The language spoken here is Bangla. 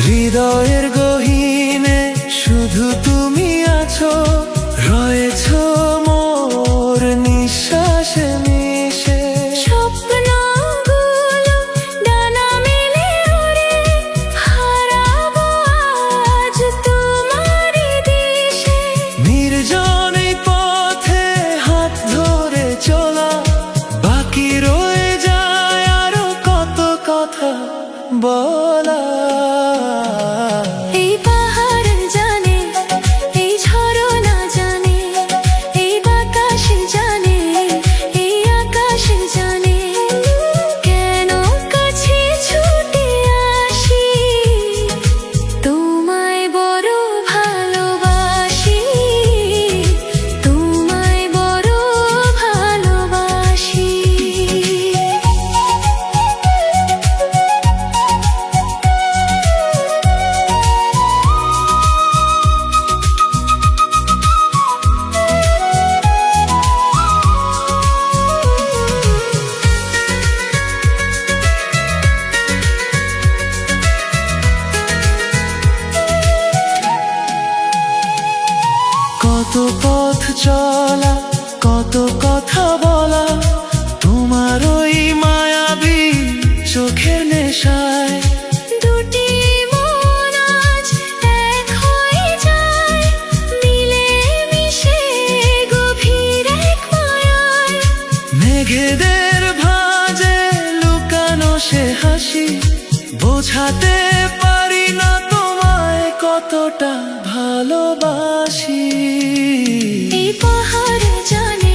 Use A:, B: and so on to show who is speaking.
A: হৃদয়ের গহীনে শুধু তুমি আছো, রয়েছো মোর নিঃশ্বাসে মিশে।
B: স্বপ্নগুলো ডানা মেলে ওড়ে, হারাবো আজ তোমারই দেশে।
A: নির্জন এই পথে হাত ধরে চলা, বাকি রয়ে যায় আরো কত কথা বলা।
B: এই পাহাড় জানে, এই ঝরনা জানে, এই বাতাস জানে, এই আকাশ জানে, কেন কাছে ছুটে আসি, তোমায় বড় ভালোবাসি, তোমায় বড় ভালোবাসি।
A: কত পথ চলা, কত কথা বলা, তোমার ওই মায়াবী চোখের নেশায়।
B: দুটি মন আজ এক হয়ে যায়, মিলে মিশে গভীর এক মায়ায়।
A: মেঘেদের ভাঁজে লুকানো সে হাসি, বোঝাতে পারি না তোমায় কতটা ভালোবাসি।
B: এই পাহাড় জানে,